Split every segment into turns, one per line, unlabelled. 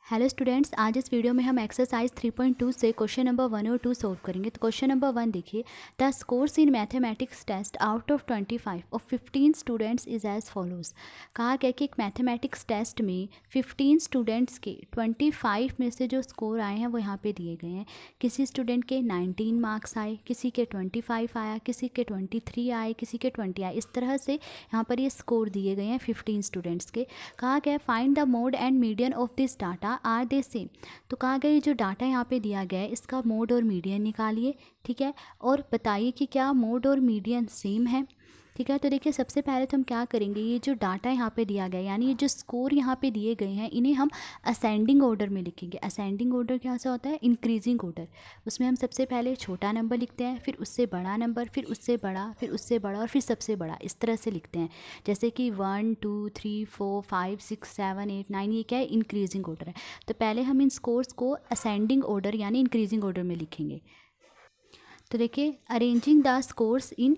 Hello students, आज इस video में हम एक्सरसाइज 3.2 से क्वेश्चन नंबर 1 और 2 सॉल्व करेंगे। तो क्वेश्चन नंबर 1 देखिए, the scores in mathematics test out of 25 of 15 students is as follows. कहा गया कि एक मैथमेटिक्स टेस्ट में 15 स्टूडेंट्स के 25 में से जो स्कोर आए हैं वो यहाँ पे दिए गए हैं। किसी स्टूडेंट के 19 मार्क्स आए, किसी के 25 आया, किसी के 23 आए, किसी के 20 आए। इस तरह से यहाँ पर ये स्कोर दिए गए हैं 15 स्टूडेंट्स के। कहा गया find the mode and median of this data are they same. तो कहा गया ये जो डाटा यहाँ पे दिया गया है इसका मोड और मीडियन निकालिए, ठीक है, और बताइए कि क्या मोड और मीडियन सेम है। ठीक है, तो देखिए सबसे पहले तो हम क्या करेंगे, ये जो डाटा यहाँ पे दिया गया है यानी ये जो स्कोर यहाँ पे दिए गए हैं इन्हें हम असेंडिंग ऑर्डर में लिखेंगे। असेंडिंग ऑर्डर क्या सा होता है, इंक्रीजिंग ऑर्डर। उसमें हम सबसे पहले छोटा नंबर लिखते हैं, फिर उससे बड़ा नंबर, फिर उससे बड़ा, फिर उससे बड़ा और फिर सबसे बड़ा, इस तरह से लिखते हैं। जैसे कि 1 2 3 4 5 6 7 8 9, ये क्या है, इंक्रीजिंग ऑर्डर है। तो पहले हम इन स्कोर्स को असेंडिंग ऑर्डर यानी इंक्रीजिंग ऑर्डर में लिखेंगे। तो देखिए arranging the scores in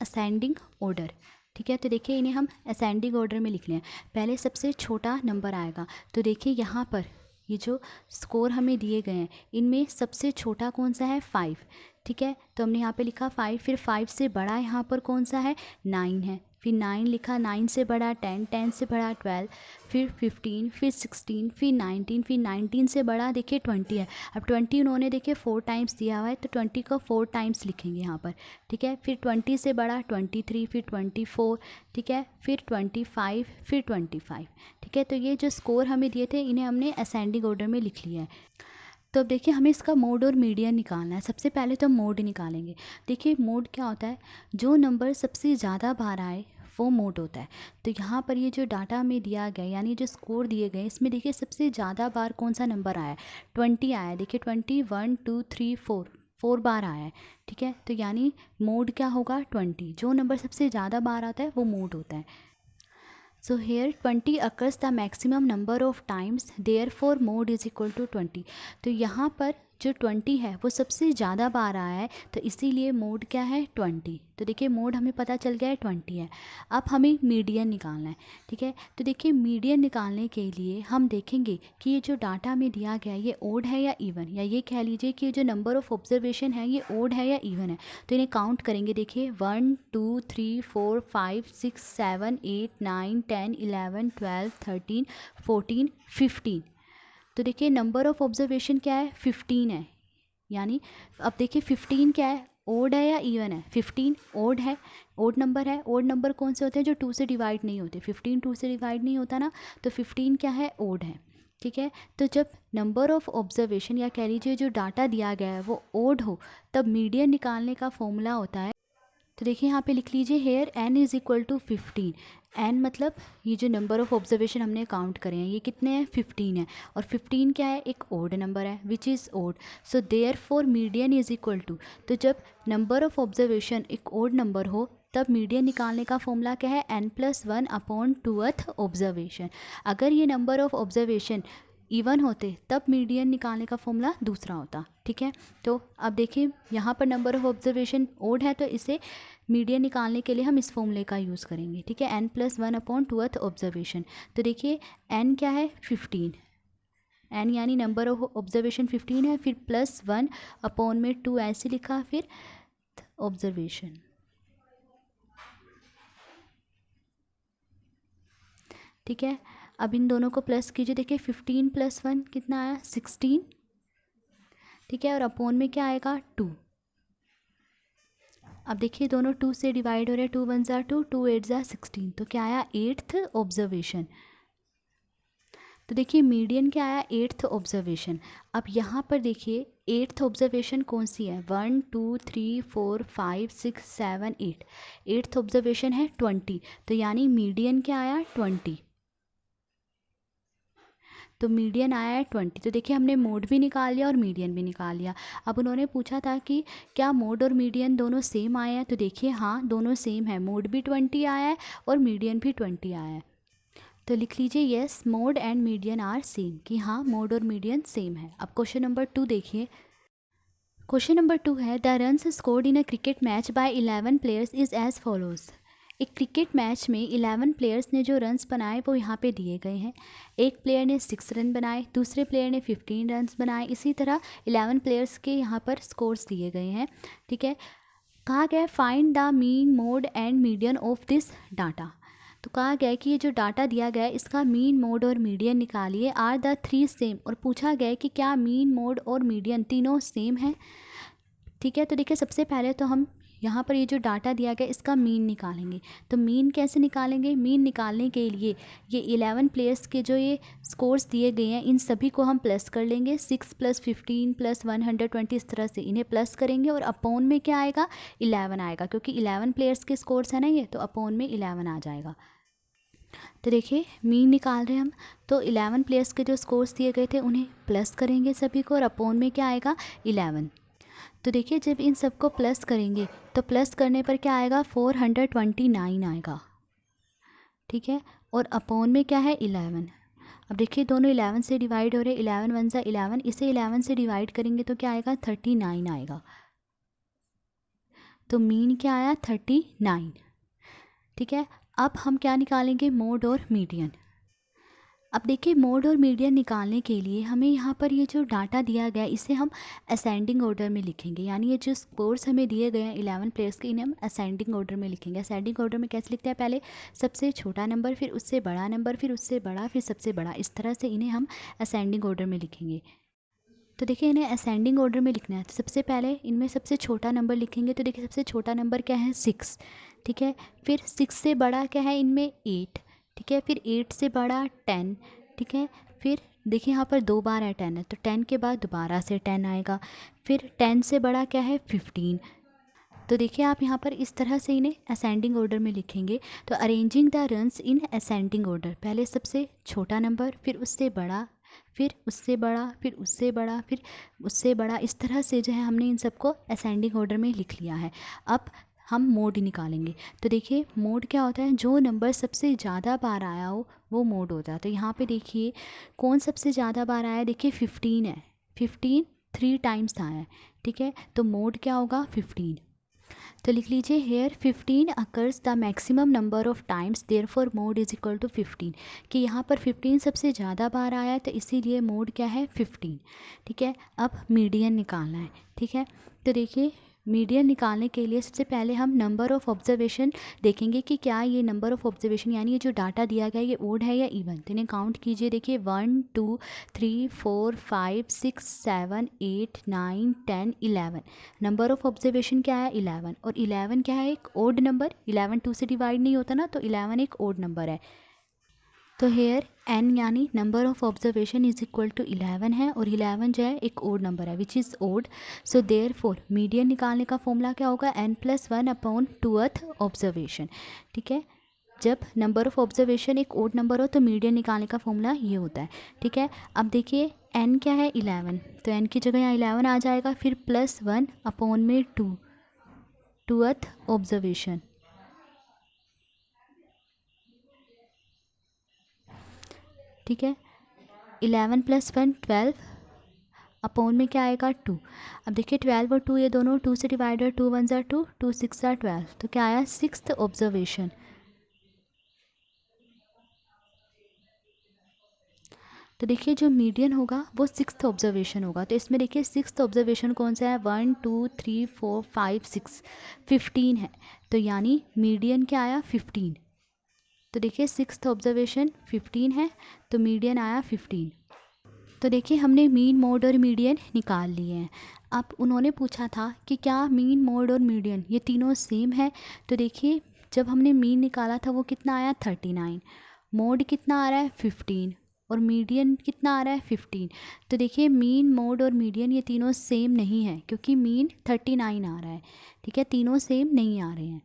ascending order, ठीक है। तो देखिए इन्हें हम असेंडिंग ऑर्डर में लिख लें। पहले सबसे छोटा नंबर आएगा, तो देखिए यहाँ पर ये जो स्कोर हमें दिए गए हैं इनमें सबसे छोटा कौन सा है, 5, ठीक है। तो हमने यहाँ पे लिखा 5, फिर 5 से बड़ा यहाँ पर कौन सा है, 9 है, फिर 9 लिखा, 9 से बड़ा 10, 10 से बड़ा 12, फिर 15, फिर 16, फिर 19, फिर 19 से बड़ा देखिए 20 है। अब 20 उन्होंने देखिए 4 टाइम्स दिया हुआ है तो 20 का 4 टाइम्स लिखेंगे यहाँ पर, ठीक है। फिर 20 से बड़ा 23, फिर 24, ठीक है, फिर 25, फिर 25, ठीक है। तो ये जो स्कोर हमें दिए थे इन्हें हमने असेंडिंग ऑर्डर में लिख लिया है। तो अब देखिए हमें इसका मोड और मीडियन निकालना है। सबसे पहले तो हम मोड निकालेंगे। देखिए मोड क्या होता है, जो नंबर सबसे ज़्यादा बार आए वो मोड होता है। तो यहाँ पर ये जो डाटा हमें दिया गया यानी जो स्कोर दिए गए इसमें देखिए सबसे ज़्यादा बार कौन सा नंबर आया है, 20 आया है। देखिए 20 1 2 3 4 बार आया है, ठीक है। तो यानी मोड क्या होगा, 20। जो नंबर सबसे ज़्यादा बार आता है वो मोड होता है। So here 20 occurs the maximum number of times, therefore mode is equal to 20। तो यहाँ पर जो 20 है वो सबसे ज़्यादा बार आया है तो इसीलिए मोड क्या है, 20। तो देखिए मोड हमें पता चल गया है 20 है। अब हमें मीडियन निकालना है, ठीक है। तो देखिए मीडियन निकालने के लिए हम देखेंगे कि ये जो डाटा में दिया गया है ये ओड है या इवन, या ये कह लीजिए कि जो नंबर ऑफ़ ऑब्जर्वेशन है ये ओड है या इवन है। तो इन्हें काउंट करेंगे। देखिए 1 2 3 4 5 6 7 8 9 10 11 12 13 14 15। तो देखिए नंबर ऑफ़ ऑब्जर्वेशन क्या है, 15 है। यानी अब देखिए 15 क्या है, ओड है या इवन है, 15 ओड है, ओड नंबर है। ओड नंबर कौन से होते हैं, जो 2 से डिवाइड नहीं होते। 15 2 से डिवाइड नहीं होता ना, तो 15 क्या है, ओड है, ठीक है। तो जब नंबर ऑफ़ ऑब्जर्वेशन या कह लीजिए जो डाटा दिया गया है वो ओड हो तब मीडियन निकालने का फॉर्मूला होता है। तो देखिए यहाँ पे लिख लीजिए here n is equal to 15। n मतलब ये जो नंबर ऑफ़ ऑब्जर्वेशन हमने काउंट करे हैं ये कितने हैं, 15 है। और 15 क्या है, एक ओड नंबर है which is odd. So therefore median is equal to, तो जब नंबर ऑफ़ ऑब्जर्वेशन एक ओड नंबर हो तब मीडियन निकालने का फॉर्मूला क्या है, n+1/2th ऑब्जर्वेशन। अगर ये नंबर ऑफ़ ऑब्जर्वेशन इवन होते तब मीडियन निकालने का फॉर्मूला दूसरा होता, ठीक है। तो अब देखिए यहाँ पर नंबर ऑफ़ ऑब्जर्वेशन ओड है तो इसे मीडियन निकालने के लिए हम इस फॉर्मूले का यूज़ करेंगे, ठीक है, n+1/2th ऑब्जर्वेशन। तो देखिए n क्या है, 15, n यानी नंबर ऑफ ऑब्जर्वेशन 15 है, फिर +1/2 ऐसे लिखा, फिर ऑब्जर्वेशन, ठीक है। अब इन दोनों को प्लस कीजिए। देखिए 15 + 1 कितना आया, 16, ठीक है, और अपॉन में क्या आएगा, 2। अब देखिए दोनों 2 से डिवाइड हो रहे हैं, 2 1 ज़ा 2, 2 8 ज़ा 16, तो क्या आया, 8th ऑब्जर्वेशन। तो देखिए मीडियन क्या आया, 8th ऑब्जर्वेशन। अब यहाँ पर देखिए 8th ऑब्जर्वेशन कौन सी है, 1 2 3 4 5 6 7 8, 8th ऑब्जर्वेशन है 20। तो यानी मीडियन क्या आया, 20। तो मीडियन आया है 20। तो देखिए हमने मोड भी निकाल लिया और मीडियन भी निकाल लिया। अब उन्होंने पूछा था कि क्या मोड और मीडियन दोनों सेम आए हैं, तो देखिए हाँ दोनों सेम है, मोड भी 20 आया है और मीडियन भी 20 आया है। तो लिख लीजिए yes mode and median are same, कि हाँ मोड और मीडियन सेम है। अब क्वेश्चन नंबर 2 देखिए। क्वेश्चन नंबर 2 है the runs scored in a cricket match by 11 players is as follows. एक क्रिकेट मैच में 11 प्लेयर्स ने जो रन्स बनाए वो यहाँ पे दिए गए हैं। एक प्लेयर ने 6 रन बनाए, दूसरे प्लेयर ने 15 रन्स बनाए, इसी तरह 11 प्लेयर्स के यहाँ पर स्कोर्स दिए गए हैं। ठीक है, कहा गया find the mean, mode and median of this data. तो कहा गया है कि ये जो डाटा दिया गया है इसका मीन, मोड और मीडियन निकालिए। आर द 3 सेम, और पूछा गया है कि क्या मीन, मोड और मीडियन तीनों सेम है। ठीक है, तो देखिए सबसे पहले तो हम यहाँ पर ये जो डाटा दिया गया इसका मीन निकालेंगे। तो मीन कैसे निकालेंगे? मीन निकालने के लिए ये 11 प्लेयर्स के जो ये स्कोर्स दिए गए हैं इन सभी को हम प्लस कर लेंगे। 6 + 15 + 120, इस तरह से इन्हें प्लस करेंगे और अपोन में क्या आएगा? 11 आएगा, क्योंकि 11 प्लेयर्स के स्कोर्स हैं ना ये, तो अपोन में 11 आ जाएगा। तो देखिए मीन निकाल रहे हैं हम, तो 11 प्लेयर्स के जो स्कोर्स दिए गए थे उन्हें प्लस करेंगे सभी को, और अपोन में क्या आएगा? 11। तो देखिए जब इन सबको प्लस करेंगे तो प्लस करने पर क्या आएगा? 429 आएगा। ठीक है, और अपोन में क्या है? 11। अब देखिए दोनों 11 से डिवाइड हो रहे हैं, 11 × 1 = 11, इसे 11 से डिवाइड करेंगे तो क्या आएगा? 39 आएगा। तो मीन क्या आया? 39। ठीक है, अब हम क्या निकालेंगे? मोड और मीडियन। अब देखिए मोड और मीडियन निकालने के लिए हमें यहाँ पर ये जो डाटा दिया गया इसे हम असेंडिंग ऑर्डर में लिखेंगे, यानी ये जो स्कोर्स हमें दिए गए हैं 11 प्लेयर्स के, इन्हें हम असेंडिंग ऑर्डर में लिखेंगे। असेंडिंग ऑर्डर में कैसे लिखते हैं? पहले सबसे छोटा नंबर, फिर उससे बड़ा नंबर, फिर उससे बड़ा, फिर सबसे बड़ा, इस तरह से इन्हें हम असेंडिंग ऑर्डर में लिखेंगे। तो देखिए इन्हें असेंडिंग ऑर्डर में लिखना है, तो सबसे पहले इनमें सबसे छोटा नंबर लिखेंगे। तो देखिए सबसे छोटा नंबर क्या है? 6। ठीक है, फिर 6 से बड़ा क्या है इनमें? 8। ठीक है, फिर 8 से बड़ा 10। ठीक है, फिर देखिए यहाँ पर 2 बार है 10 है, तो 10 के बाद दोबारा से 10 आएगा। फिर 10 से बड़ा क्या है? 15। तो देखिए आप यहाँ पर इस तरह से इन्हें असेंडिंग ऑर्डर में लिखेंगे। तो arranging the runs in ascending order, पहले सबसे छोटा नंबर, फिर उससे बड़ा, फिर उससे बड़ा, फिर उससे बड़ा, फिर उससे बड़ा, इस तरह से जो है हमने इन सबको असेंडिंग ऑर्डर में लिख लिया है। अब हम मोड निकालेंगे। तो देखिए मोड क्या होता है? जो नंबर सबसे ज़्यादा बार आया हो वो मोड होता है। तो यहाँ पे देखिए कौन सबसे ज़्यादा बार आया है? देखिए 15 है, 15 3 टाइम्स आया है। ठीक है, तो मोड क्या होगा? 15। तो लिख लीजिए here 15 occurs the maximum number of times, therefore mode is equal to 15, कि यहाँ पर 15 सबसे ज़्यादा बार आया है तो इसीलिए मोड क्या है? 15। ठीक है, अब मीडियन निकालना है। ठीक है, तो देखिए मीडियन निकालने के लिए सबसे पहले हम नंबर ऑफ़ ऑब्जर्वेशन देखेंगे कि क्या ये नंबर ऑफ़ ऑब्जर्वेशन यानी ये जो डाटा दिया गया है ये ओड है या इवन। तो इन्हें काउंट कीजिए। देखिए 1 2 3 4 5 6 7 8 9 10 11। नंबर ऑफ़ ऑब्जर्वेशन क्या है? 11, और 11 क्या है? एक ओड नंबर। 11 2 से डिवाइड नहीं होता ना, तो 11 एक ओड नंबर है। तो हेयर n यानी number of observation is equal to 11 है, और 11 जो है एक ओड नंबर है which is odd. So therefore median निकालने का फॉर्मूला क्या होगा? n+1/2th observation. ठीक है, जब नंबर ऑफ़ ऑब्जर्वेशन एक ओड नंबर हो तो मीडियन निकालने का फॉर्मूला ये होता है। ठीक है, अब देखिए n क्या है? 11, तो n की जगह यहाँ 11 आ जाएगा, फिर +1/2 2th ऑब्जर्वेशन। ठीक है, 11 + 1 12, अपोन में क्या आएगा? 2। अब देखिए 12 और 2 ये दोनों 2 से डिवाइडेड, 2 1 = 2, 2 6 = 12, तो क्या आया? 6th observation. तो देखिए जो मीडियन होगा वो 6th ऑब्जर्वेशन होगा। तो इसमें देखिए 6th ऑब्जर्वेशन कौन सा है? 1 2 3 4 5 6 15 है, तो यानी मीडियन क्या आया? 15। तो देखिए 6th ऑब्जर्वेशन 15 है, तो मीडियन आया 15। तो देखिए हमने मीन, मोड और मीडियन निकाल लिए हैं। अब उन्होंने पूछा था कि क्या मीन, मोड और मीडियन ये तीनों सेम है। तो देखिए जब हमने मीन निकाला था वो कितना आया? 39। मोड कितना आ रहा है? 15। और मीडियन कितना आ रहा है? 15। तो देखिए मीन, मोड और मीडियन ये तीनों सेम नहीं है, क्योंकि मीन 39 आ रहा है। ठीक है, तीनों सेम नहीं आ रहे हैं।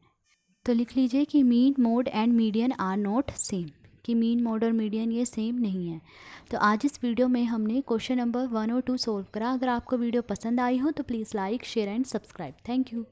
तो लिख लीजिए कि mean, mode and median are not same, कि मीन, मोड और मीडियन ये सेम नहीं है। तो आज इस वीडियो में हमने क्वेश्चन नंबर 1 और 2 सोल्व करा। अगर आपको वीडियो पसंद आई हो तो please like, share and subscribe. Thank you.